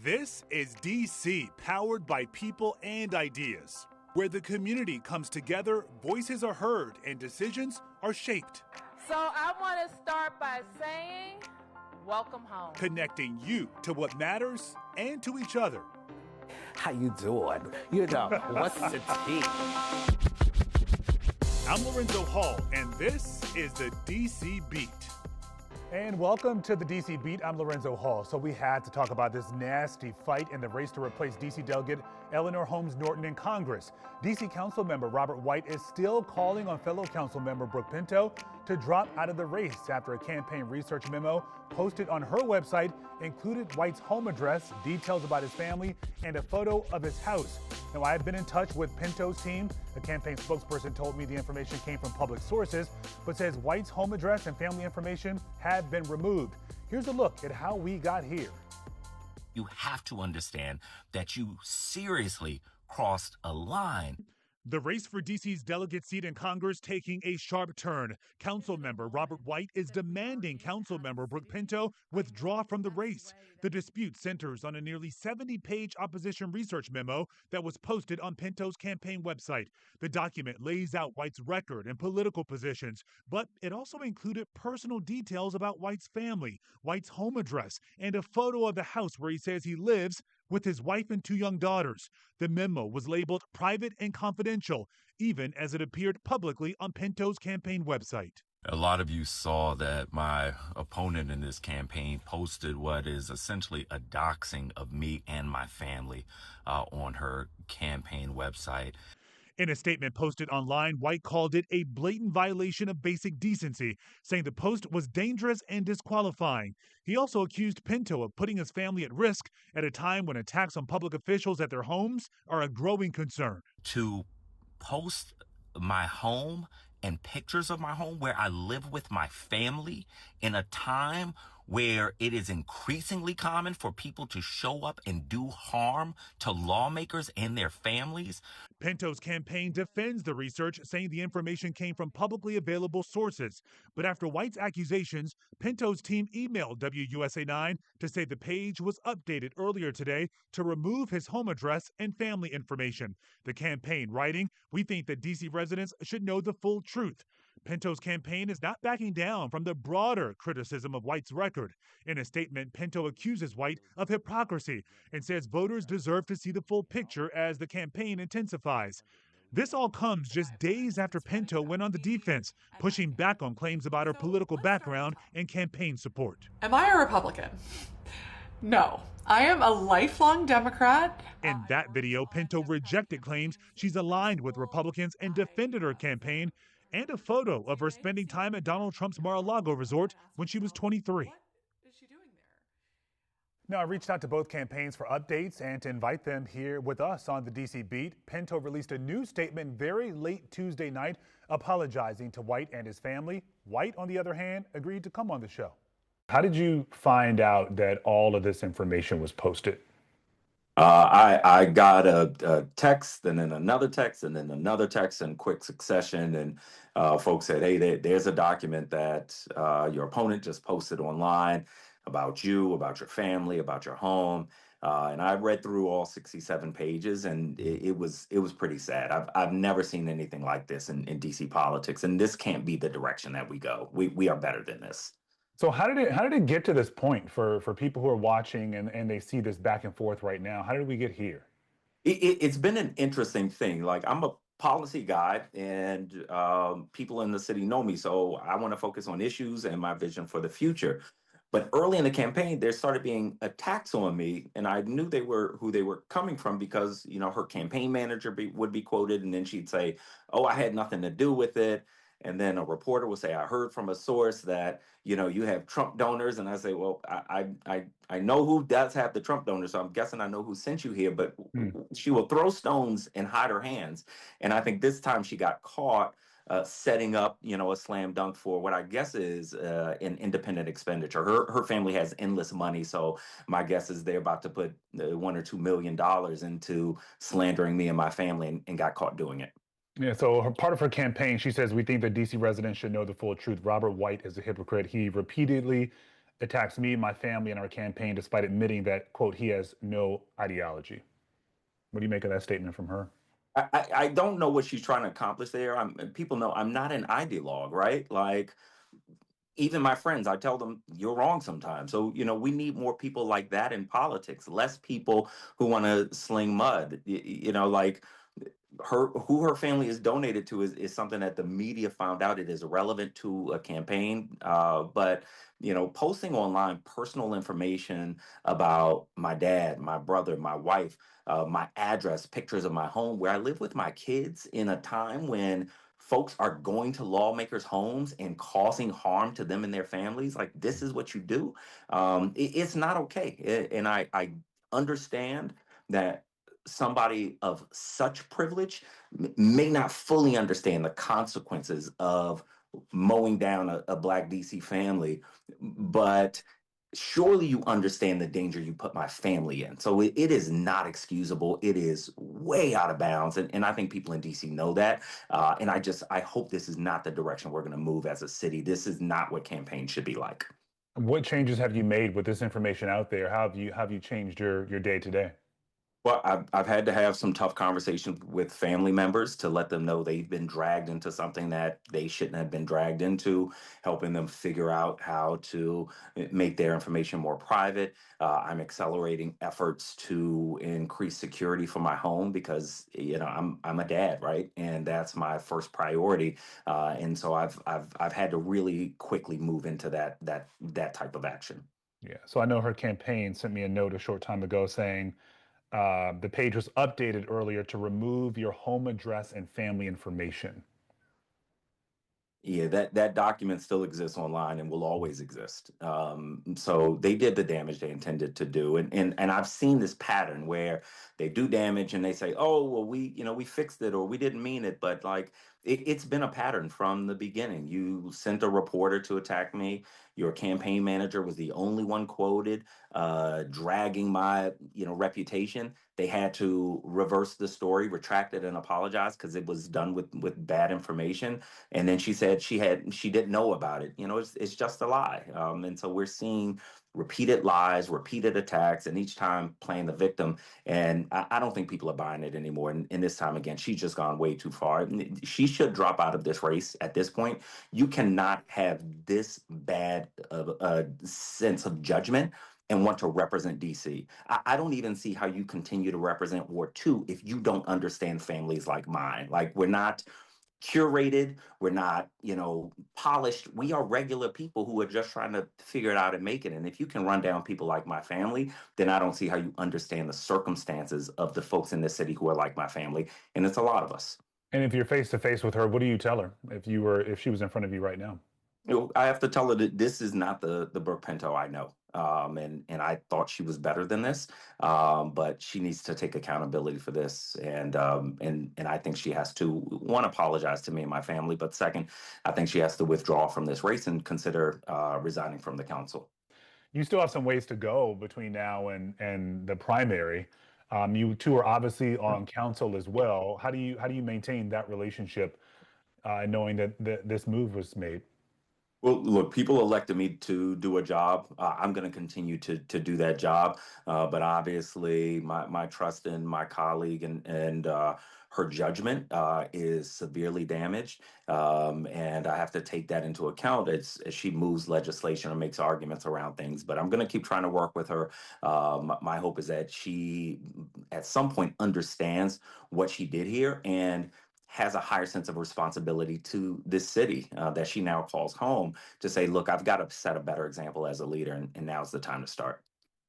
This is DC, powered by people and ideas, where the community comes together, voices are heard, and decisions are shaped. So I want to start by saying, welcome home. Connecting you to what matters and to each other. How you doing? You know, what's the tea? I'm Lorenzo Hall, and this is the DC Beat. And welcome to the DC Beat. I'm Lorenzo Hall. So we had to talk about this nasty fight in the race to replace DC Delegate Eleanor Holmes Norton in Congress. DC Councilmember Robert White is still calling on fellow Councilmember Brooke Pinto to drop out of the race after a campaign research memo posted on her website included White's home address, details about his family, and a photo of his house. Now, I have been in touch with Pinto's team. A campaign spokesperson told me the information came from public sources, but says White's home address and family information have been removed. Here's a look at how we got here. You have to understand that you seriously crossed a line. The race for DC's delegate seat in Congress taking a sharp turn. Councilmember Robert White is demanding Councilmember Brooke Pinto withdraw from the race. The dispute centers on a nearly 70-page opposition research memo that was posted on Pinto's campaign website. The document lays out White's record and political positions, but it also included personal details about White's family, White's home address, and a photo of the house where he says he lives with his wife and 2 young daughters. The memo was labeled private and confidential, even as it appeared publicly on Pinto's campaign website. A lot of you saw that my opponent in this campaign posted what is essentially a doxing of me and my family on her campaign website. In a statement posted online, White called it a blatant violation of basic decency, saying the post was dangerous and disqualifying. He also accused Pinto of putting his family at risk at a time when attacks on public officials at their homes are a growing concern. To post my home and pictures of my home where I live with my family in a time where it is increasingly common for people to show up and do harm to lawmakers and their families. Pinto's campaign defends the research, saying the information came from publicly available sources. But after White's accusations, Pinto's team emailed WUSA 9 to say the page was updated earlier today to remove his home address and family information. The campaign writing, "We think that DC residents should know the full truth." Pinto's campaign is not backing down from the broader criticism of White's record. In a statement, Pinto accuses White of hypocrisy and says voters deserve to see the full picture as the campaign intensifies. This all comes just days after Pinto went on the defense, pushing back on claims about her political background and campaign support. Am I a Republican? No. I am a lifelong Democrat. In that video, Pinto rejected claims she's aligned with Republicans and defended her campaign, and a photo of her spending time at Donald Trump's Mar-a-Lago resort when she was 23. What is she doing there? Now, I reached out to both campaigns for updates and to invite them here with us on the DC Beat. Pinto released a new statement very late Tuesday night apologizing to White and his family. White, on the other hand, agreed to come on the show. How did you find out that all of this information was posted? I got a text and then another text and then another text in quick succession. And folks said, hey, there's a document that your opponent just posted online about you, about your family, about your home. And I read through all 67 pages, and it was pretty sad. I've never seen anything like this in DC politics, and this can't be the direction that we go. We are better than this. So how did it get to this point for people who are watching and they see this back and forth right now? How did we get here? It's been an interesting thing. Like, I'm a policy guy, and people in the city know me, so I want to focus on issues and my vision for the future. But early in the campaign, there started being attacks on me, and I knew who they were coming from because, her campaign manager would be quoted, and then she'd say, "Oh, I had nothing to do with it." And then a reporter will say, "I heard from a source that, you have Trump donors." And I say, well, I know who does have the Trump donors, so I'm guessing I know who sent you here. But she will throw stones and hide her hands. And I think this time she got caught setting up, a slam dunk for what I guess is an independent expenditure. Her family has endless money. So my guess is they're about to put $1 or $2 million into slandering me and my family, and got caught doing it. Yeah, so part of her campaign, she says, we think that DC residents should know the full truth. Robert White is a hypocrite. He repeatedly attacks me, my family, and our campaign despite admitting that, quote, he has no ideology. What do you make of that statement from her? I don't know what she's trying to accomplish there. People know I'm not an ideologue, right? Like, even my friends, I tell them you're wrong sometimes. So, we need more people like that in politics, less people who want to sling mud. Like who her family is donated to is something that the media found out it is irrelevant to a campaign. But posting online personal information about my dad, my brother, my wife, my address, pictures of my home, where I live with my kids in a time when folks are going to lawmakers' homes and causing harm to them and their families. Like, this is what you do. It's not okay. And I understand that somebody of such privilege may not fully understand the consequences of mowing down a Black DC family, but surely you understand the danger you put my family in. So it is not excusable. It is way out of bounds. And I think people in DC know that. And I hope this is not the direction we're going to move as a city. This is not what campaigns should be like. What changes have you made with this information out there? How have you changed your day to day? Well, I've had to have some tough conversations with family members to let them know they've been dragged into something that they shouldn't have been dragged into, helping them figure out how to make their information more private. I'm accelerating efforts to increase security for my home because I'm a dad, right, and that's my first priority. And so I've had to really quickly move into that type of action. Yeah. So I know her campaign sent me a note a short time ago saying the page was updated earlier to remove your home address and family information. Yeah, that document still exists online and will always exist. So they did the damage they intended to do, and I've seen this pattern where they do damage and they say, "Oh, well, we fixed it or we didn't mean it," but like it's been a pattern from the beginning. You sent a reporter to attack me. Your campaign manager was the only one quoted, dragging my reputation. They had to reverse the story, retract it, and apologize because it was done with bad information. And then she said she didn't know about it. It's just a lie. And so we're seeing repeated lies, repeated attacks, and each time playing the victim. And I don't think people are buying it anymore. And this time again, she's just gone way too far. She should drop out of this race at this point. You cannot have this bad of a sense of judgment and want to represent DC. I don't even see how you continue to represent Ward 2 if you don't understand families like mine. Like, we're not curated, we're not, polished. We are regular people who are just trying to figure it out and make it. And if you can run down people like my family, then I don't see how you understand the circumstances of the folks in this city who are like my family. And it's a lot of us. And if you're face to face with her, what do you tell her if she was in front of you right now? I have to tell her that this is not the Brooke Pinto I know. And I thought she was better than this, but she needs to take accountability for this, and I think she has to, one, apologize to me and my family, but second, I think she has to withdraw from this race and consider resigning from the council. You still have some ways to go between now and the primary. You two are obviously on council as well. How do you maintain that relationship, knowing that this move was made? Well, look, people elected me to do a job. I'm going to continue to do that job. But obviously, my trust in my colleague and her judgment is severely damaged. And I have to take that into account as she moves legislation or makes arguments around things. But I'm going to keep trying to work with her. My hope is that she, at some point, understands what she did here and has a higher sense of responsibility to this city that she now calls home, to say, look, I've got to set a better example as a leader, and now's the time to start.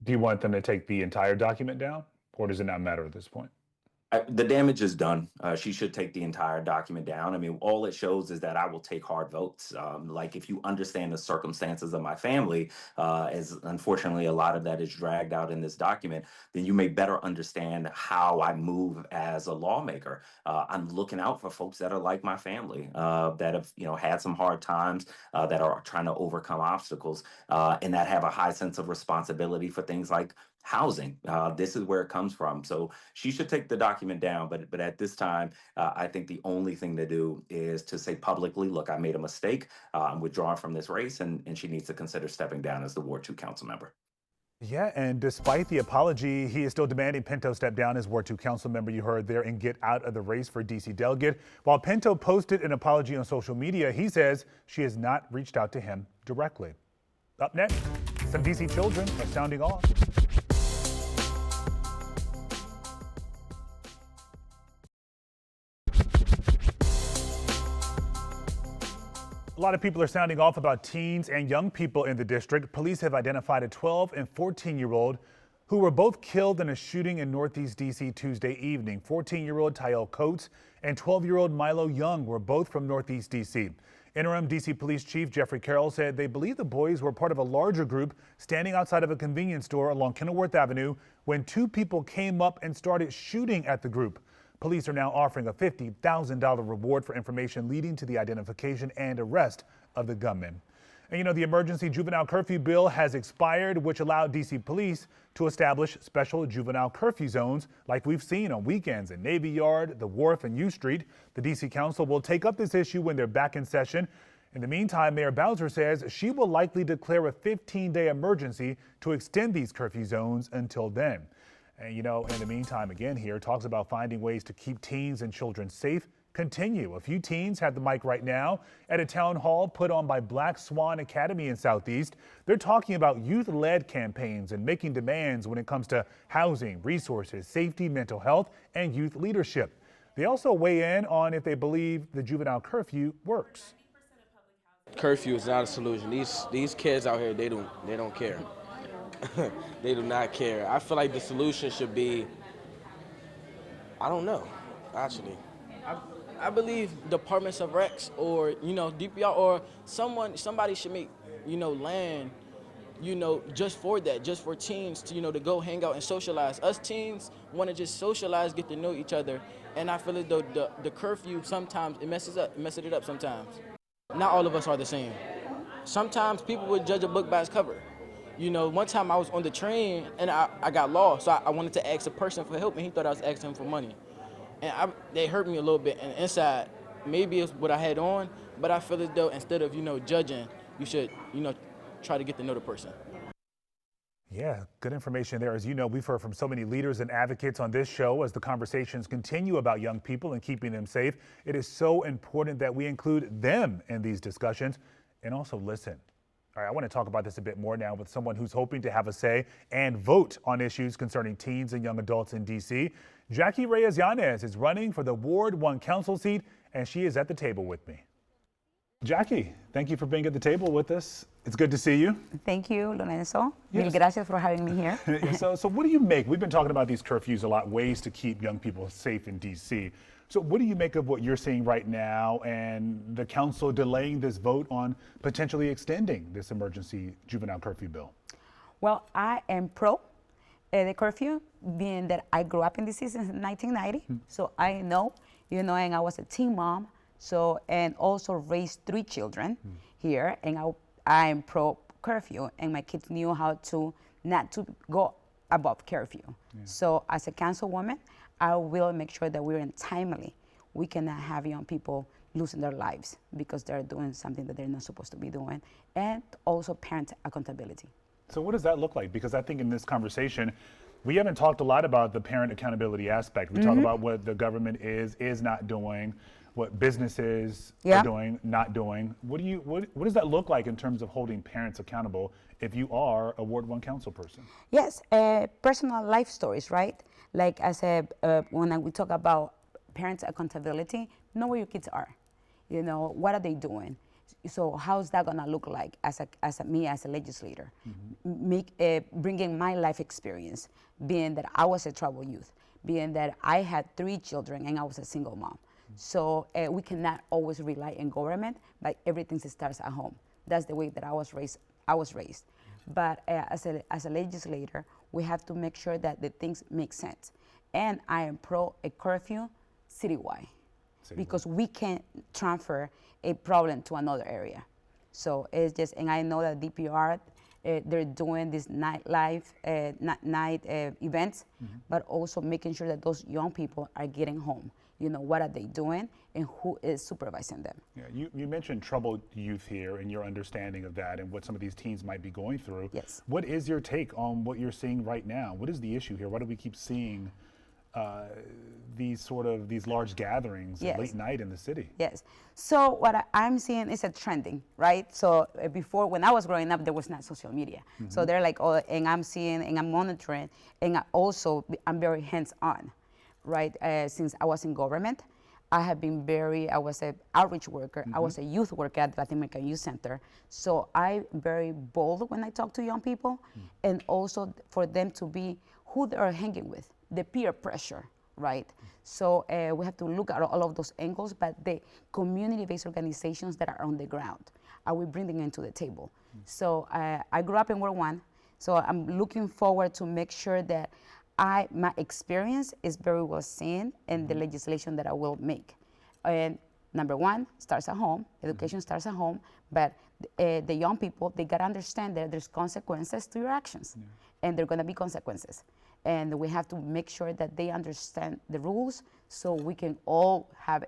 Do you want them to take the entire document down, or does it not matter at this point? The damage is done. She should take the entire document down. I mean, all it shows is that I will take hard votes. Like, if you understand the circumstances of my family, as unfortunately a lot of that is dragged out in this document, then you may better understand how I move as a lawmaker. I'm looking out for folks that are like my family, that have had some hard times, that are trying to overcome obstacles, and that have a high sense of responsibility for things like housing. This is where it comes from. So she should take the document down. But at this time, I think the only thing to do is to say publicly, look, I made a mistake. I'm withdrawing from this race, and she needs to consider stepping down as the Ward 2 council member. Yeah, and despite the apology, he is still demanding Pinto step down as Ward 2 council member, you heard there, and get out of the race for DC delegate. While Pinto posted an apology on social media, he says she has not reached out to him directly. Up next, some DC children are sounding off. A lot of people are sounding off about teens and young people in the district. Police have identified a 12 and 14-year-old who were both killed in a shooting in Northeast DC Tuesday evening. 14-year-old Tyel Coates and 12-year-old Milo Young were both from Northeast DC. Interim DC Police Chief Jeffrey Carroll said they believe the boys were part of a larger group standing outside of a convenience store along Kenilworth Avenue when two people came up and started shooting at the group. Police are now offering a $50,000 reward for information leading to the identification and arrest of the gunman. And you know, the emergency juvenile curfew bill has expired, which allowed DC police to establish special juvenile curfew zones like we've seen on weekends in Navy Yard, the Wharf, and U Street. The DC Council will take up this issue when they're back in session. In the meantime, Mayor Bowser says she will likely declare a 15-day emergency to extend these curfew zones until then. And you know, in the meantime, again here, talks about finding ways to keep teens and children safe continue. A few teens have the mic right now at a town hall put on by Black Swan Academy in Southeast. They're talking about youth-led campaigns and making demands when it comes to housing, resources, safety, mental health, and youth leadership. They also weigh in on if they believe the juvenile curfew works. Curfew is not a solution. These kids out here, they don't care. They do not care. I feel like the solution should be, I don't know, actually. I believe departments of Recs or, you know, DPR or somebody should make, you know, land, you know, just for that, just for teens to, you know, to go hang out and socialize. Us teens want to just socialize, get to know each other. And I feel as though the curfew sometimes, it messes it up sometimes. Not all of us are the same. Sometimes people would judge a book by its cover. You know, one time I was on the train and I got lost, so I wanted to ask a person for help, and he thought I was asking him for money. And they hurt me a little bit, and inside, maybe it's what I had on, but I feel as though instead of, you know, judging, you should, you know, try to get to know the person. Yeah, good information there. As you know, we've heard from so many leaders and advocates on this show as the conversations continue about young people and keeping them safe. It is so important that we include them in these discussions and also listen. All right, I want to talk about this a bit more now with someone who's hoping to have a say and vote on issues concerning teens and young adults in D.C. Jackie Reyes-Yanez is running for the Ward 1 council seat, and she is at the table with me. Jackie, thank you for being at the table with us. It's good to see you. Thank you, Lorenzo. Yes. Mil gracias for having me here. So what do you make? We've been talking about these curfews a lot, ways to keep young people safe in D.C. So what do you make of what you're seeing right now and the council delaying this vote on potentially extending this emergency juvenile curfew bill? Well, I am pro the curfew, being that I grew up in DC since 1990. So I know, you know, and I was a teen mom, so, and also raised 3 children here, and I am pro curfew, and my kids knew how to not to go above curfew. So as a councilwoman, I will make sure that we're in timely. We cannot have young people losing their lives because they're doing something that they're not supposed to be doing, and also parent accountability. So what does that look like? Because I think in this conversation, we haven't talked a lot about the parent accountability aspect. We talk about what the government is not doing, what businesses are doing, not doing. What does that look like in terms of holding parents accountable if you are a Ward 1 council person? Yes, personal life stories, right? Like I said, when we talk about parents accountability, know where your kids are. You know, what are they doing? So how's that gonna look like as a legislator? Bringing my life experience, being that I was a troubled youth, being that I had 3 children and I was a single mom. So we cannot always rely on government, but everything starts at home. That's the way that I was raised. But as a legislator, we have to make sure that the things make sense. And I am pro a curfew citywide, because we can't transfer a problem to another area. So it's just, and I know that DPR they're doing these night events, but also making sure that those young people are getting home. You know, what are they doing and who is supervising them? Yeah, you mentioned troubled youth here and your understanding of that and what some of these teens might be going through. Yes. What is your take on what you're seeing right now? What is the issue here? Why do we keep seeing these large gatherings Yes. late night in the city? Yes. So what I'm seeing is a trending, right? So before, when I was growing up, there was not social media. So they're like, oh, and I'm seeing and I'm monitoring, and I'm very hands-on, right? Since I was in government, I was an outreach worker. I was a youth worker at the Latin American Youth Center. So I'm very bold when I talk to young people, and also for them to be who they are hanging with, the peer pressure, right? So we have to look at all of those angles, but the community-based organizations that are on the ground, are we bringing them to the table? So I grew up in World War I, so I'm looking forward to make sure that my experience is very well seen in the legislation that I will make. And number one, starts at home, education starts at home, but the young people, they gotta understand that there's consequences to your actions, and there are gonna be consequences. And we have to make sure that they understand the rules so we can all have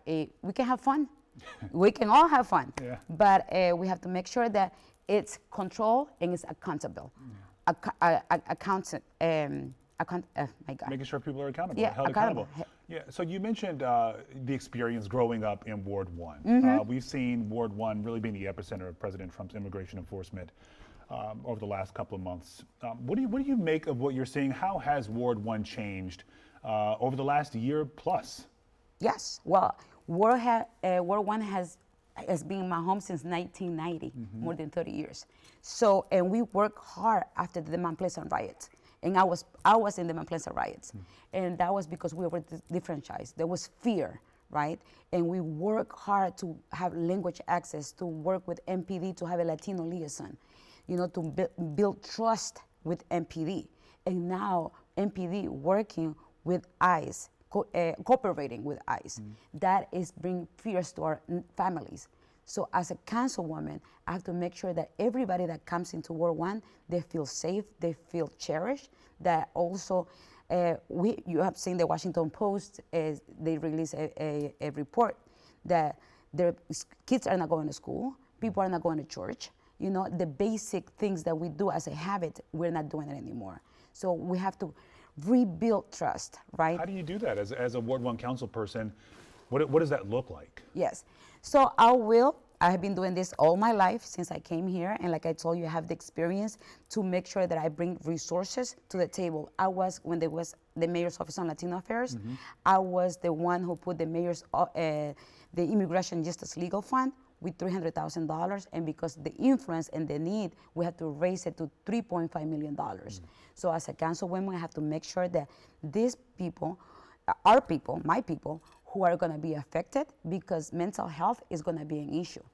fun. We can all have fun, but we have to make sure that it's controlled and it's accountable. My God. Making sure people are accountable, Yeah, held accountable. Yeah, so you mentioned the experience growing up in Ward 1. We've seen Ward 1 really being the epicenter of President Trump's immigration enforcement over the last couple of months. What do you make of what you're seeing? How has Ward 1 changed over the last year plus? Yes, well, Ward 1 has been my home since 1990, more than 30 years. So, and we worked hard after the Mount Pleasant riots. And I was in the Mount Pleasant riots. And that was because we were disfranchised. There was fear, right? And we worked hard to have language access, to work with MPD, to have a Latino liaison, you know, to build trust with MPD. And now MPD working with ICE, cooperating with ICE. That is bringing fears to our families. So as a councilwoman, I have to make sure that everybody that comes into Ward 1, they feel safe, they feel cherished, that also, you have seen the Washington Post, they released a report that their kids are not going to school, people are not going to church. You know, the basic things that we do as a habit, we're not doing it anymore. So we have to rebuild trust, right? How do you do that as a Ward 1 council person? What does that look like? Yes. So I have been doing this all my life since I came here. And like I told you, I have the experience to make sure that I bring resources to the table. when there was the Mayor's Office on Latino Affairs, I was the one who put the the Immigration Justice Legal Fund with $300,000. And because the influence and the need, we had to raise it to $3.5 million. So as a councilwoman, I have to make sure that these people, our people, my people, who are going to be affected, because mental health is going to be an issue,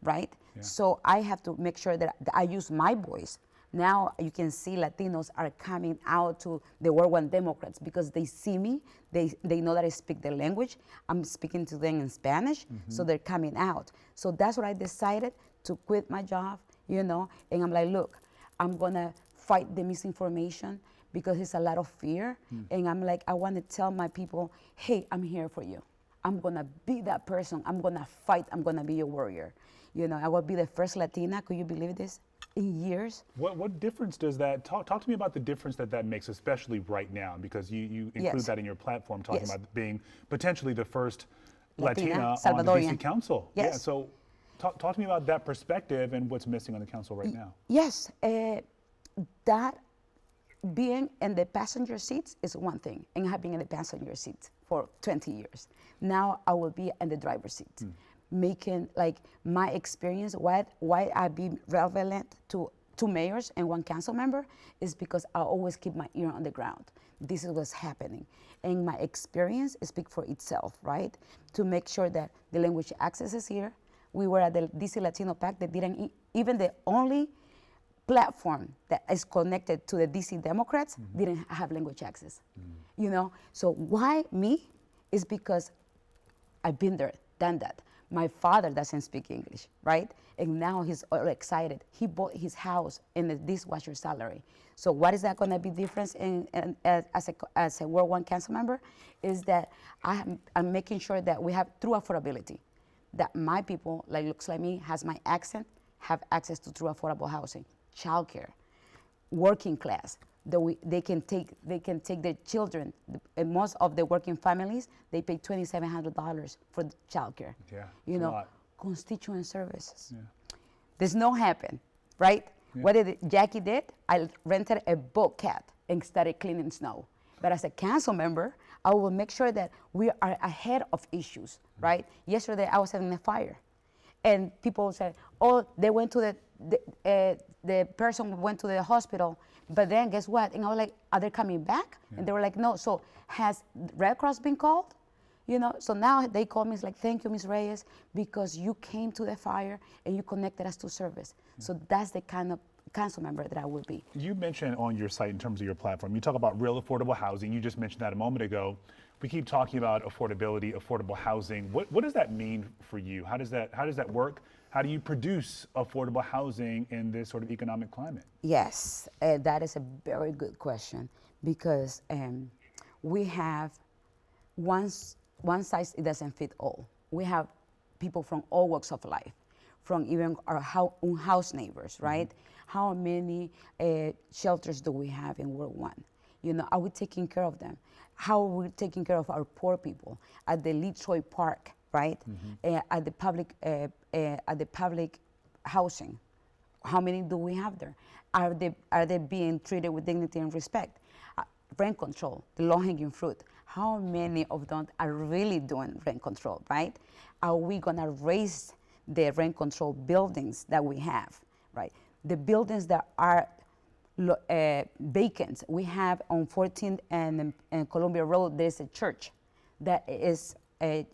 right? So I have to make sure that I use my voice. Now you can see Latinos are coming out to the Ward 1 Democrats because they see me, they know that I speak their language. I'm speaking to them in Spanish, so they're coming out. So that's what I decided, to quit my job, you know, and I'm like, look, I'm going to fight the misinformation, because it's a lot of fear. And I'm like, I want to tell my people, hey, I'm here for you. I'm gonna be that person. I'm gonna fight. I'm gonna be a warrior. You know, I will be the first Latina, could you believe this, in years. What difference does that, talk to me about the difference that makes, especially right now, because you include that in your platform, talking about being potentially the first Latina on the DC Council. Yes. Yeah, so talk to me about that perspective and what's missing on the council right now. Yes, that being in the passenger seats is one thing, and I have been in the passenger seats for 20 years. Now I will be in the driver's seat, making like my experience, why I be relevant to two mayors and one council member is because I always keep my ear on the ground. This is what's happening. And my experience speaks for itself, right? To make sure that the language access is here. We were at the DC Latino Pact that didn't, even the only platform that is connected to the DC Democrats didn't have language access, you know? So why me? Is because I've been there, done that. My father doesn't speak English, right? And now he's all excited. He bought his house in the dishwasher salary. So what is that going to be different as a Ward 1 council member? Is that I'm making sure that we have true affordability, that my people, like looks like me, has my accent, have access to true affordable housing, childcare, working class. They can take their children. And most of the working families, they pay $2,700 for childcare. Yeah, you it's a know, lot. constituent services. Yeah. This no happen, right? Yeah. What did Jackie did? I rented a bobcat and started cleaning snow. But as a council member, I will make sure that we are ahead of issues, right? Yesterday I was having a fire, and people said, "Oh, they went to the person went to the hospital." But then guess what? And I was like, "Are they coming back?" Yeah. And they were like, "No." So has Red Cross been called? You know, so now they call me, it's like, "Thank you, Ms. Reyes, because you came to the fire and you connected us to service." So that's the kind of council member that I would be. You mentioned on your site, in terms of your platform, you talk about real affordable housing. You just mentioned that a moment ago. We keep talking about affordability, affordable housing. What does that mean for you? How does that work? How do you produce affordable housing in this sort of economic climate? Yes, that is a very good question, because we have one size, it doesn't fit all. We have people from all walks of life, from even our own house neighbors, right? How many shelters do we have in Ward 1? You know, are we taking care of them? How are we taking care of our poor people at the Letroy Park, right? At the public housing? How many do we have there? Are they being treated with dignity and respect? Rent control, the low-hanging fruit. How many of them are really doing rent control, right? Are we gonna raise the rent control buildings that we have, right? The buildings that are vacant. We have on 14th and Columbia Road, there's a church that is a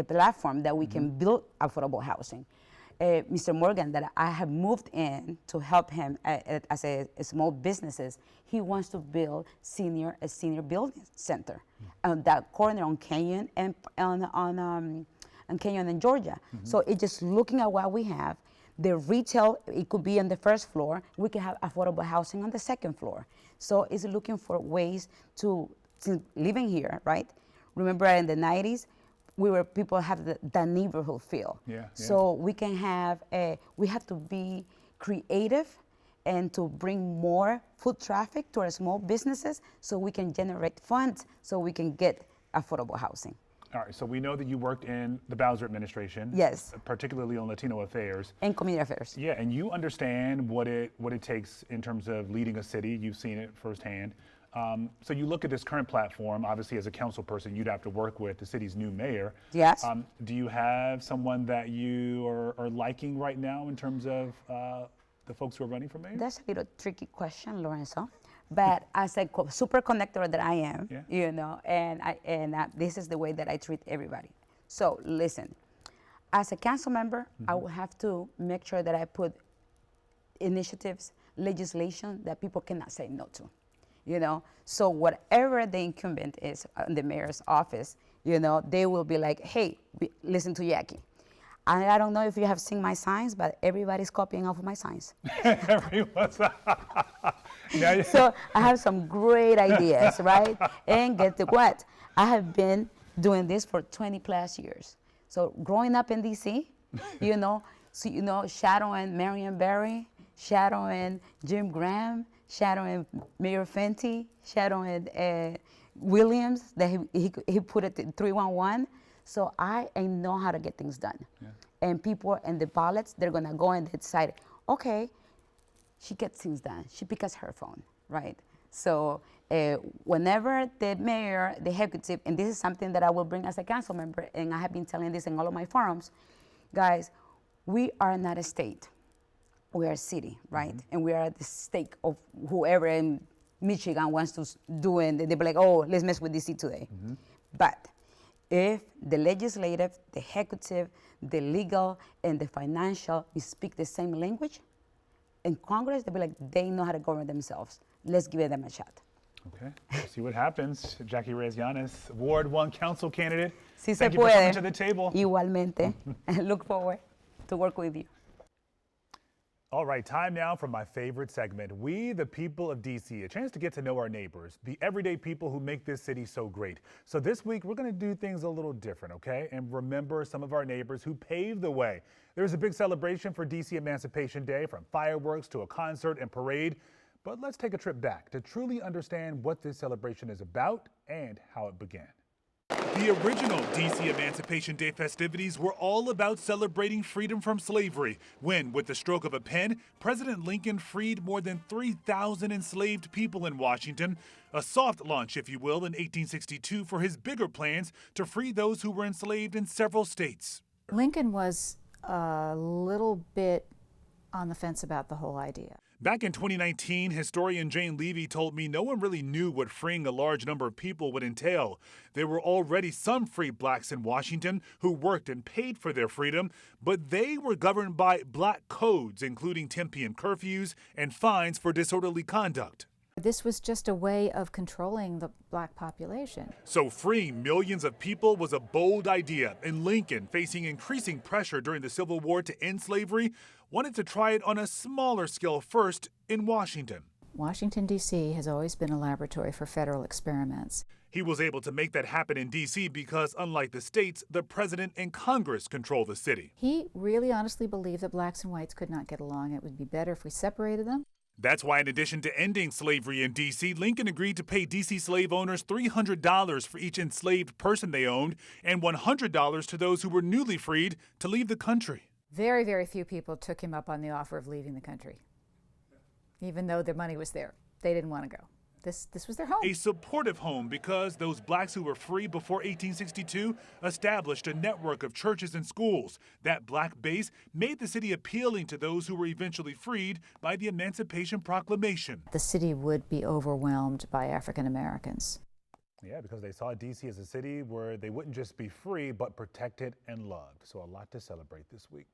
platform that we can build affordable housing. Mr. Morgan, that I have moved in to help him as a small businesses, he wants to build a senior building center on that corner on Canyon and on Canyon and Georgia. So it's just looking at what we have. The retail, it could be on the first floor. We can have affordable housing on the second floor. So it's looking for ways to living here, right? Remember in the 90s, people have the neighborhood feel. Yeah. So we can have we have to be creative and to bring more foot traffic to our small businesses so we can generate funds so we can get affordable housing. All right, so we know that you worked in the Bowser administration. Yes. Particularly on Latino affairs. And community affairs. Yeah, and you understand what it takes in terms of leading a city. You've seen it firsthand. So you look at this current platform, obviously as a council person, you'd have to work with the city's new mayor. Yes. Do you have someone that you are liking right now in terms of the folks who are running for mayor? That's a little tricky question, Lorenzo. But as a super connector that I am, you know, and this is the way that I treat everybody. So listen, as a council member, I will have to make sure that I put initiatives, legislation that people cannot say no to. You know, so whatever the incumbent is in the mayor's office, you know, they will be like, "Hey, listen to Jackie. I don't know if you have seen my signs, but everybody's copying off of my signs." Everyone's. So I have some great ideas, right? And get to what? I have been doing this for 20 plus years. So growing up in DC, you know, shadowing Marion Barry, shadowing Jim Graham, shadowing Mayor Fenty, shadowing Williams, that he put it in 311. So I know how to get things done. Yeah. And people in the ballots, they're gonna go and decide, okay, she gets things done. She picks up her phone, right? So whenever the mayor, the executive, and this is something that I will bring as a council member, and I have been telling this in all of my forums, guys, we are not a state. We are a city, right? And we are at the stake of whoever in Michigan wants to do it. They'll be like, "Oh, let's mess with DC today." But if the legislative, the executive, the legal, and the financial, we speak the same language, in Congress, they'll be like, they know how to govern themselves. Let's give them a shot. Okay, we'll see what happens. Jackie Reyes-Llanes, Ward 1 council candidate. Sí se Thank you for puede. coming to the table. Igualmente. Look forward to work with you. All right, time now for my favorite segment, We the People of DC, a chance to get to know our neighbors, the everyday people who make this city so great. So this week, we're going to do things a little different, okay? And remember some of our neighbors who paved the way. There's a big celebration for DC Emancipation Day, from fireworks to a concert and parade. But let's take a trip back to truly understand what this celebration is about and how it began. The original DC Emancipation Day festivities were all about celebrating freedom from slavery when, with the stroke of a pen, President Lincoln freed more than 3,000 enslaved people in Washington, a soft launch, if you will, in 1862 for his bigger plans to free those who were enslaved in several states. Lincoln was a little bit on the fence about the whole idea. Back in 2019, historian Jane Levy told me no one really knew what freeing a large number of people would entail. There were already some free blacks in Washington who worked and paid for their freedom, but they were governed by black codes, including 10 p.m. curfews and fines for disorderly conduct. This was just a way of controlling the black population. So freeing millions of people was a bold idea, and Lincoln, facing increasing pressure during the Civil War to end slavery, wanted to try it on a smaller scale first in Washington. Washington, D.C. has always been a laboratory for federal experiments. He was able to make that happen in D.C. because, unlike the states, the president and Congress control the city. He really honestly believed that blacks and whites could not get along. It would be better if we separated them. That's why, in addition to ending slavery in D.C., Lincoln agreed to pay D.C. slave owners $300 for each enslaved person they owned and $100 to those who were newly freed to leave the country. Very, very few people took him up on the offer of leaving the country. Even though their money was there, they didn't want to go. This was their home. A supportive home because those blacks who were free before 1862 established a network of churches and schools. That black base made the city appealing to those who were eventually freed by the Emancipation Proclamation. The city would be overwhelmed by African Americans. Yeah, because they saw DC as a city where they wouldn't just be free, but protected and loved. So a lot to celebrate this week.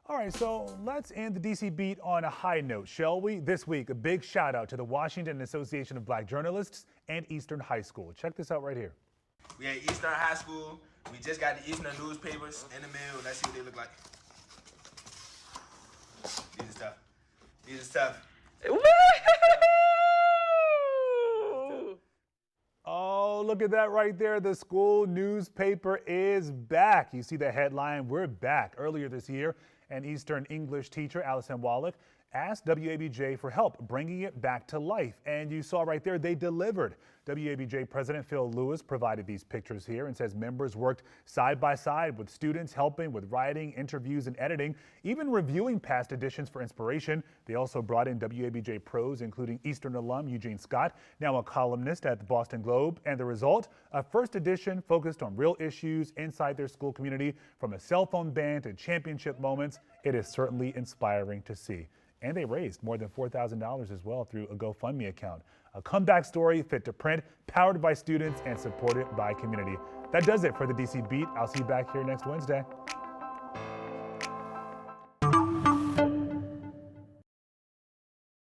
All right, so let's end the DC Beat on a high note, shall we? This week, a big shout out to the Washington Association of Black Journalists and Eastern High School. Check this out right here. We at Eastern High School. We just got the Eastern newspapers in the mail. Let's see what they look like. These are tough. These are tough. Oh, look at that right there. The school newspaper is back. You see the headline, "We're back." Earlier this year, an Eastern English teacher, Allison Wallach, asked WABJ for help bringing it back to life. And you saw right there, they delivered. WABJ President Phil Lewis provided these pictures here and says members worked side by side with students, helping with writing, interviews, and editing, even reviewing past editions for inspiration. They also brought in WABJ pros, including Eastern alum Eugene Scott, now a columnist at the Boston Globe. And the result, a first edition focused on real issues inside their school community, from a cell phone ban to championship moments. It is certainly inspiring to see. And they raised more than $4,000 as well through a GoFundMe account. A comeback story fit to print, powered by students and supported by community. That does it for the DC Beat. I'll see you back here next Wednesday.